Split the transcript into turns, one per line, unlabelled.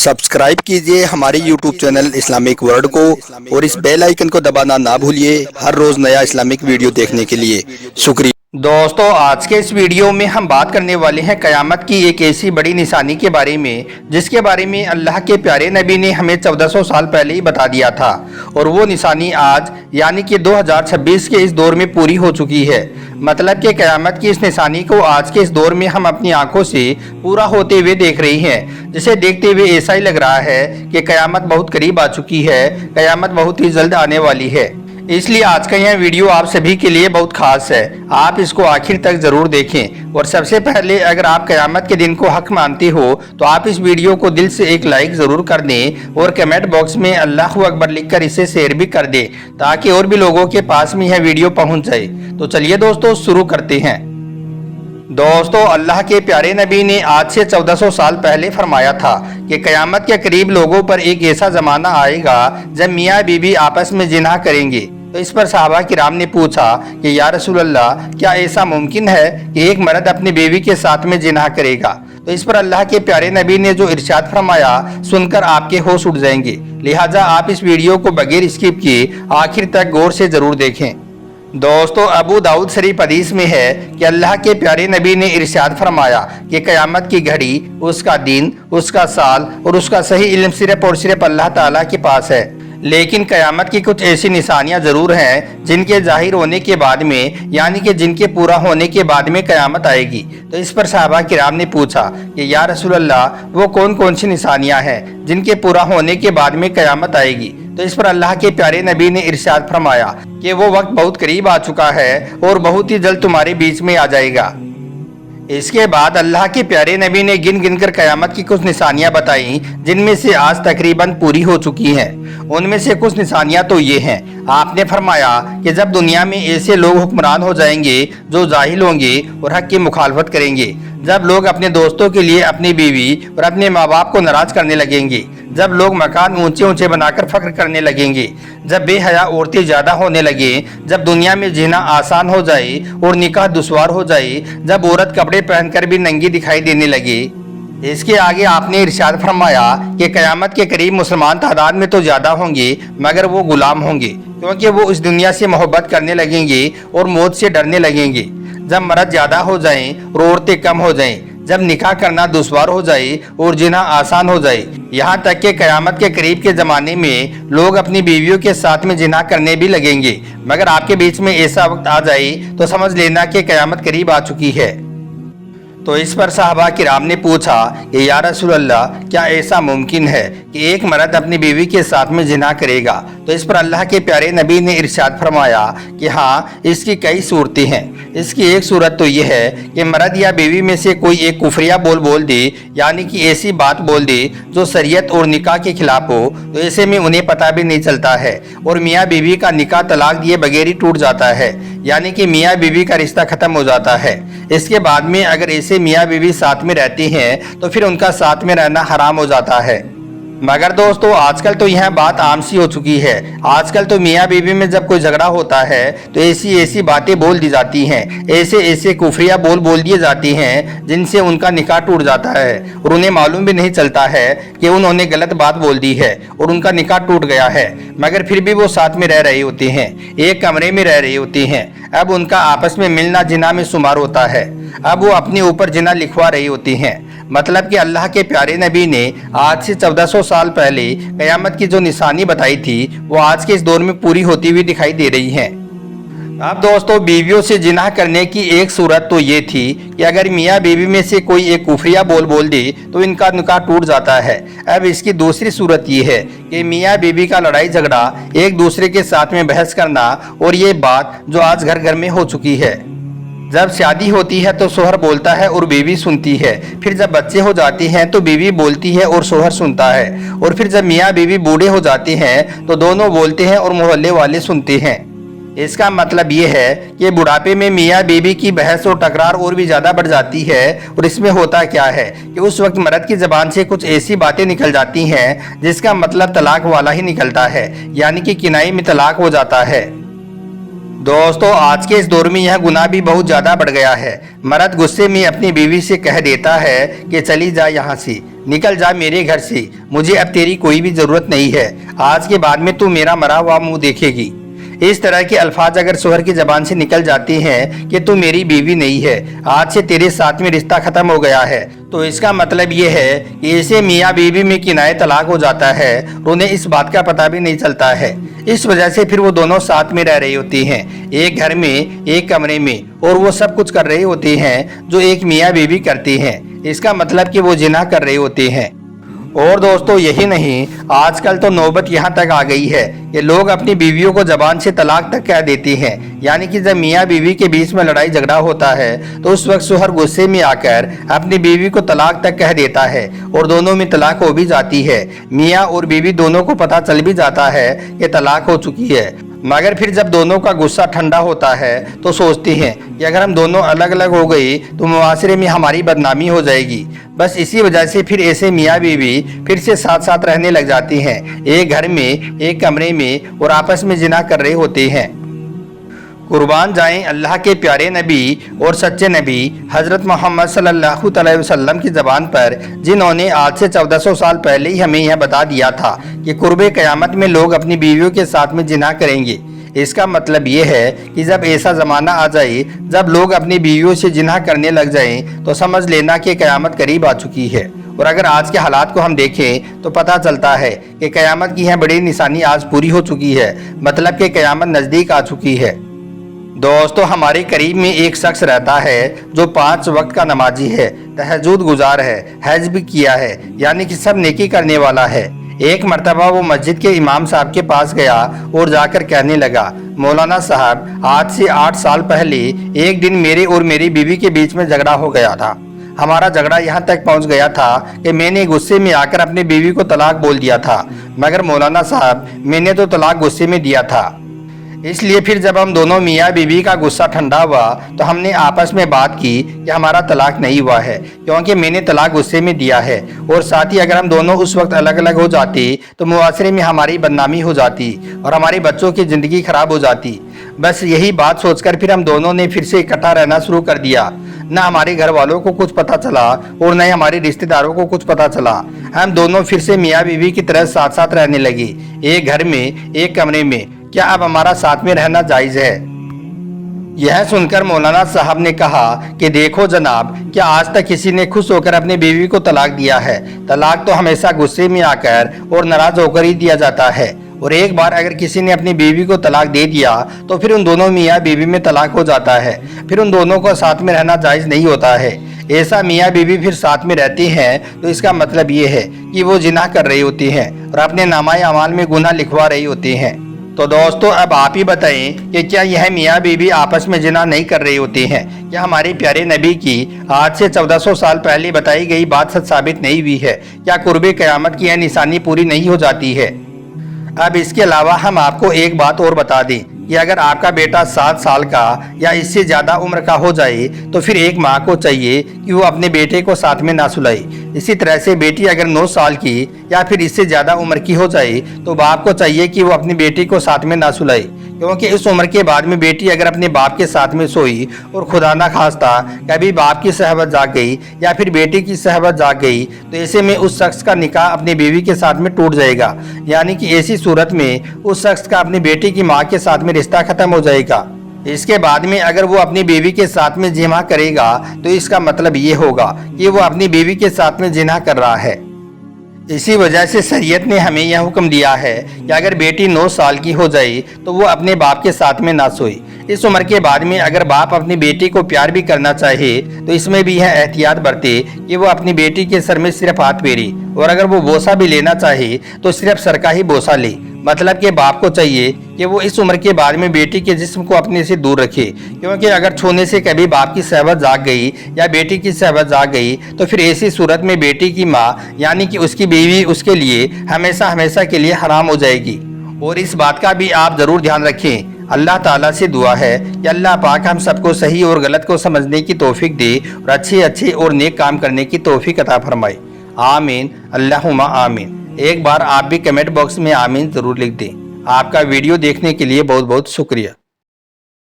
Subscribe कीजिए हमारे YouTube channel Islamic world को और इस बेल आइकन को दबाना ना भूलिए हर रोज नया इस्लामिक वीडियो देखने के लिए। शुक्रिया।
दोस्तों, आज के इस वीडियो में हम बात करने वाले हैं क़यामत की एक ऐसी बड़ी निशानी के बारे में जिसके बारे में अल्लाह के प्यारे नबी ने हमें 1400 साल पहले ही बता दिया था और वो निशानी आज यानी कि 2026 के इस दौर में पूरी हो चुकी है। मतलब कि क़यामत की इस निशानी को आज के इस दौर में हम अपनी आंखों से पूरा होते हुए देख रहे हैं, जिसे देखते हुए ऐसा ही लग रहा है कि क़यामत बहुत करीब आ चुकी है, क़यामत बहुत ही जल्द आने वाली है। इसलिए आज का यह वीडियो आप सभी के लिए बहुत खास है, आप इसको आखिर तक जरूर देखें। और सबसे पहले अगर आप क़यामत के दिन को हक मानते हो तो आप इस वीडियो को दिल से एक लाइक जरूर कर दें और कमेंट बॉक्स में अल्लाहू अकबर लिखकर इसे शेयर भी कर दें ताकि और भी लोगों के पास में यह वीडियो पहुंच जाए। तो चलिए दोस्तों शुरू करते हैं। दोस्तों, अल्लाह के प्यारे नबी ने आज से 1400 साल पहले फरमाया था कि क़यामत के करीब लोगों पर एक ऐसा ज़माना आएगा जब मियाँ बीवी आपस में जिनाह करेंगे। तो इस पर सहाबा किराम ने पूछा कि या रसूल अल्लाह, क्या ऐसा मुमकिन है कि एक मर्द अपनी बीवी के साथ में जिनाह करेगा? तो इस पर अल्लाह के प्यारे नबी ने जो इरशाद फरमाया सुनकर आपके होश उड़ जाएंगे। लिहाजा आप इस वीडियो को बगैर स्किप किए आखिर तक गौर से जरूर देखें। दोस्तों, अबू दाऊद शरीफ हदीस में है कि अल्लाह के प्यारे नबी ने इरशाद फरमाया कि क़यामत की घड़ी, उसका दिन, उसका साल और उसका सही इल्म सिर्फ और सिर्फ अल्लाह ताला के पास है। लेकिन क़यामत की कुछ ऐसी निशानियां जरूर हैं जिनके जाहिर होने के बाद में यानी कि जिनके पूरा होने के बाद में क़यामत आएगी। तो इस पर सहाबा किराम ने पूछा कि या रसूल अल्लाह, वो कौन कौन सी निशानियां हैं जिनके पूरा होने के बाद में क़यामत आएगी? तो इस पर अल्लाह के प्यारे नबी ने इरशाद फरमाया कि वो वक्त बहुत करीब आ चुका है और बहुत ही जल्द तुम्हारे बीच में आ जाएगा। इसके बाद अल्लाह के प्यारे नबी ने गिन गिन कर क़यामत की कुछ निशानियां बताई जिनमें से आज तकरीबन पूरी हो चुकी हैं। उनमें से कुछ निशानियां तो ये हैं। आपने फरमाया कि जब दुनिया में ऐसे लोग हुक्मरान हो जाएंगे जो जाहिल होंगे और हक की मुखालफत करेंगे, जब लोग अपने दोस्तों के लिए अपनी बीवी और अपने माँ बाप को नाराज करने लगेंगे, जब लोग मकान ऊंचे ऊंचे बनाकर फख्र करने लगेंगे, जब बेहया औरतें ज्यादा होने लगे, जब दुनिया में जीना आसान हो जाए और निकाह दुश्वार हो जाए, जब औरत कपड़े पहनकर भी नंगी दिखाई देने लगे। इसके आगे आपने इरशाद फरमाया कि क़यामत के करीब मुसलमान तादाद में तो ज्यादा होंगे मगर वो गुलाम होंगे, क्योंकि वो इस दुनिया से मोहब्बत करने लगेंगे और मौत से डरने लगेंगे। जब मर्द ज्यादा हो जाएं और औरतें कम हो जाएं, जब निकाह करना दुश्वार हो जाए और जीना आसान हो जाए, यहाँ तक कि क़यामत के करीब के ज़माने में लोग अपनी बीवियों के साथ में जिना करने भी लगेंगे। मगर आपके बीच में ऐसा वक्त आ जाए तो समझ लेना कि क़यामत करीब आ चुकी है। तो इस पर सहाबा किराम ने पूछा कि या रसूल अल्लाह, क्या ऐसा मुमकिन है कि एक मर्द अपनी बीवी के साथ में जिना करेगा? तो इस पर अल्लाह के प्यारे नबी ने इरशाद फरमाया कि हाँ, इसकी कई सूरतें हैं। इसकी एक सूरत तो ये है कि मर्द या बीवी में से कोई एक कुफरिया बोल दे, यानी कि ऐसी बात बोल दे जो शरीयत और निकाह के खिलाफ हो। तो ऐसे में उन्हें पता भी नहीं चलता है और मियाँ बीवी का निकाह तलाक दिए बगैर ही टूट जाता है, यानी कि मियाँ बीवी का रिश्ता खत्म हो जाता है। इसके बाद में अगर ऐसे मियाँ बीवी साथ में रहती हैं तो फिर उनका साथ में रहना हराम हो जाता है। मगर दोस्तों, आजकल तो यह बात आम सी हो चुकी है। आजकल तो मियाँ बीवी में जब कोई झगड़ा होता है तो ऐसी ऐसी बातें बोल दी जाती हैं, ऐसे ऐसे कुफरिया बोल दिए जाती हैं जिनसे उनका निकाह टूट जाता है और उन्हें मालूम भी नहीं चलता है कि उन्होंने गलत बात बोल दी है और उनका निकाह टूट गया है। मगर फिर भी वो साथ में रह रहे होते हैं, एक कमरे में रह रहे होते हैं। अब उनका आपस में मिलना जिना में शुमार होता है। अब वो अपने ऊपर जिना लिखवा रही होती हैं। मतलब कि अल्लाह के प्यारे नबी ने आज से 1400 साल पहले क़यामत की जो निशानी बताई थी वो आज के इस दौर में पूरी होती हुई दिखाई दे रही है। अब दोस्तों, बीवियों से जिनाह करने की एक सूरत तो ये थी कि अगर मियाँ बीवी में से कोई एक कुफरिया बोल दे तो इनका निकाह टूट जाता है। अब इसकी दूसरी सूरत ये है कि मियाँ बीवी का लड़ाई झगड़ा, एक दूसरे के साथ में बहस करना, और ये बात जो आज घर घर में हो चुकी है। जब शादी होती है तो शोहर बोलता है और बीवी सुनती है, फिर जब बच्चे हो जाते हैं तो बीवी बोलती है और शोहर सुनता है, और फिर जब मियाँ बीवी बूढ़े हो जाते हैं तो दोनों बोलते हैं और मोहल्ले वाले सुनते हैं। इसका मतलब ये है कि बुढ़ापे में मियाँ बीवी की बहस और टकरार और भी ज़्यादा बढ़ जाती है। और इसमें होता क्या है कि उस वक्त मर्द की ज़बान से कुछ ऐसी बातें निकल जाती हैं जिसका मतलब तलाक वाला ही निकलता है, यानी कि किनाई में तलाक हो जाता है। दोस्तों आज के इस दौर में यह गुनाह भी बहुत ज़्यादा बढ़ गया है। मर्द गुस्से में अपनी बीवी से कह देता है कि चली जा यहाँ से, निकल जा मेरे घर से, मुझे अब तेरी कोई भी ज़रूरत नहीं है, आज के बाद में तू मेरा मरा हुआ मुंह देखेगी। इस तरह के अल्फाज अगर शोहर की ज़बान से निकल जाते हैं कि तू मेरी बीवी नहीं है, आज से तेरे साथ में रिश्ता ख़त्म हो गया है, तो इसका मतलब ये है कि ऐसे मियाँ बीवी में किनाए तलाक हो जाता है और उन्हें इस बात का पता भी नहीं चलता है। इस वजह से फिर वो दोनों साथ में रह रही होती हैं, एक घर में एक कमरे में, और वो सब कुछ कर रही होती हैं जो एक मियाँ बीवी करती हैं। इसका मतलब कि वो जिना कर रहे होते हैं। और दोस्तों यही नहीं, आजकल तो नौबत यहाँ तक आ गई है कि लोग अपनी बीवियों को जबान से तलाक तक कह देती हैं। यानी कि जब मियाँ बीवी के बीच में लड़ाई झगड़ा होता है तो उस वक्त शोहर गुस्से में आकर अपनी बीवी को तलाक तक कह देता है और दोनों में तलाक हो भी जाती है। मियाँ और बीवी दोनों को पता चल भी जाता है कि तलाक हो चुकी है, मगर फिर जब दोनों का गुस्सा ठंडा होता है तो सोचती हैं कि अगर हम दोनों अलग अलग हो गए तो मुआशरे में हमारी बदनामी हो जाएगी। बस इसी वजह से फिर ऐसे मियाँ बीवी फिर से साथ साथ रहने लग जाती हैं, एक घर में एक कमरे में, और आपस में जिना कर रहे होते हैं। कुर्बान जाएं अल्लाह के प्यारे नबी और सच्चे नबी हज़रत मोहम्मद सल्लल्लाहु अलैहि वसल्लम की ज़बान पर, जिन्होंने आज से 1400 साल पहले ही हमें यह बता दिया था कि कुर्बे क़यामत में लोग अपनी बीवियों के साथ में जिना करेंगे। इसका मतलब ये है कि जब ऐसा ज़माना आ जाए जब लोग अपनी बीवियों से जिना करने लग जाएं तो समझ लेना कि क़यामत करीब आ चुकी है। और अगर आज के हालात को हम देखें तो पता चलता है कि क़यामत की यह बड़ी निशानी आज पूरी हो चुकी है, मतलब कि क़यामत नज़दीक आ चुकी है। दोस्तों हमारे करीब में एक शख्स रहता है जो 5 वक्त का नमाजी है, तहज्जुद गुजार है, हज भी किया है, यानी कि सब नेकी करने वाला है। एक मर्तबा वो मस्जिद के इमाम साहब के पास गया और जाकर कहने लगा, मौलाना साहब आज से 8 साल पहले एक दिन मेरे और मेरी बीवी के बीच में झगड़ा हो गया था। हमारा झगड़ा यहाँ तक पहुँच गया था कि मैंने गुस्से में आकर अपनी बीवी को तलाक बोल दिया था, मगर मौलाना साहब मैंने तो तलाक गुस्से में दिया था। इसलिए फिर जब हम दोनों मियाँ बीवी का गुस्सा ठंडा हुआ तो हमने आपस में बात की कि हमारा तलाक नहीं हुआ है, क्योंकि मैंने तलाक गुस्से में दिया है, और साथ ही अगर हम दोनों उस वक्त अलग अलग हो जाते तो मुआशरे में हमारी बदनामी हो जाती और हमारे बच्चों की ज़िंदगी खराब हो जाती। बस यही बात सोचकर फिर हम दोनों ने फिर से इकट्ठा रहना शुरू कर दिया। न हमारे घर वालों को कुछ पता चला और न ही हमारे रिश्तेदारों को कुछ पता चला। हम दोनों फिर से मियाँ बीवी की तरह साथ साथ रहने लगे, एक घर में एक कमरे में। क्या अब हमारा साथ में रहना जायज़ है? यह सुनकर मौलाना साहब ने कहा कि देखो जनाब, क्या आज तक किसी ने खुश होकर अपनी बीवी को तलाक दिया है? तलाक तो हमेशा गुस्से में आकर और नाराज होकर ही दिया जाता है, और एक बार अगर किसी ने अपनी बीवी को तलाक दे दिया तो फिर उन दोनों मियाँ बीवी में तलाक हो जाता है, फिर उन दोनों को साथ में रहना जायज़ नहीं होता है। ऐसा मियाँ बीवी फिर साथ में रहती हैं तो इसका मतलब ये है कि वो जिना कर रही होती हैं और अपने नामाए अमाल में गुनाह लिखवा रही होती हैं। तो दोस्तों अब आप ही बताएं कि क्या यह मियाँ बीवी आपस में जिना नहीं कर रही होती हैं? क्या हमारे प्यारे नबी की आज से 1400 साल पहले बताई गई बात सच साबित नहीं हुई है? क्या कुर्बे क़यामत की यह निशानी पूरी नहीं हो जाती है? अब इसके अलावा हम आपको एक बात और बता दें कि अगर आपका बेटा 7 साल का या इससे ज़्यादा उम्र का हो जाए तो फिर एक माँ को चाहिए कि वो अपने बेटे को साथ में ना सुलाए। इसी तरह से बेटी अगर 9 साल की या फिर इससे ज़्यादा उम्र की हो जाए तो बाप को चाहिए कि वो अपनी बेटी को साथ में ना सुलाए, क्योंकि इस उम्र के बाद में बेटी अगर अपने बाप के साथ में सोई और खुदा ना खास्ता कभी बाप की सहबत जाग गई या फिर बेटी की सहबत जाग गई तो ऐसे में उस शख्स का निकाह अपनी बीवी के साथ में टूट जाएगा। यानी कि ऐसी सूरत में उस शख्स का अपनी बेटी की माँ के साथ में रिश्ता खत्म हो जाएगा। इसके बाद में अगर वो अपनी बीवी के साथ में जिना करेगा तो इसका मतलब ये होगा कि वो अपनी बीवी के साथ में जिना कर रहा है। इसी वजह से शरीयत ने हमें यह हुक्म दिया है कि अगर बेटी 9 साल की हो जाए तो वो अपने बाप के साथ में ना सोए। इस उम्र के बाद में अगर बाप अपनी बेटी को प्यार भी करना चाहे तो इसमें भी यह एहतियात बरते कि वो अपनी बेटी के सर में सिर्फ हाथ फेरे, और अगर वो बोसा भी लेना चाहे तो सिर्फ सर का ही बोसा ले। मतलब कि बाप को चाहिए कि वो इस उम्र के बाद में बेटी के जिस्म को अपने से दूर रखे, क्योंकि अगर छूने से कभी बाप की सहबत जाग गई या बेटी की सहबत जाग गई तो फिर ऐसी सूरत में बेटी की माँ यानी कि उसकी बीवी उसके लिए हमेशा हमेशा के लिए हराम हो जाएगी। और इस बात का भी आप ज़रूर ध्यान रखें। अल्लाह ताला से दुआ है कि अल्लाह पाक हम सबको सही और गलत को समझने की तौफीक दे और अच्छे अच्छे और नेक काम करने की तौफीक अता फरमाए। आमीन अल्लाहुम्मा आमीन। एक बार आप भी कमेंट बॉक्स में आमीन ज़रूर लिख दें। आपका वीडियो देखने के लिए बहुत बहुत शुक्रिया।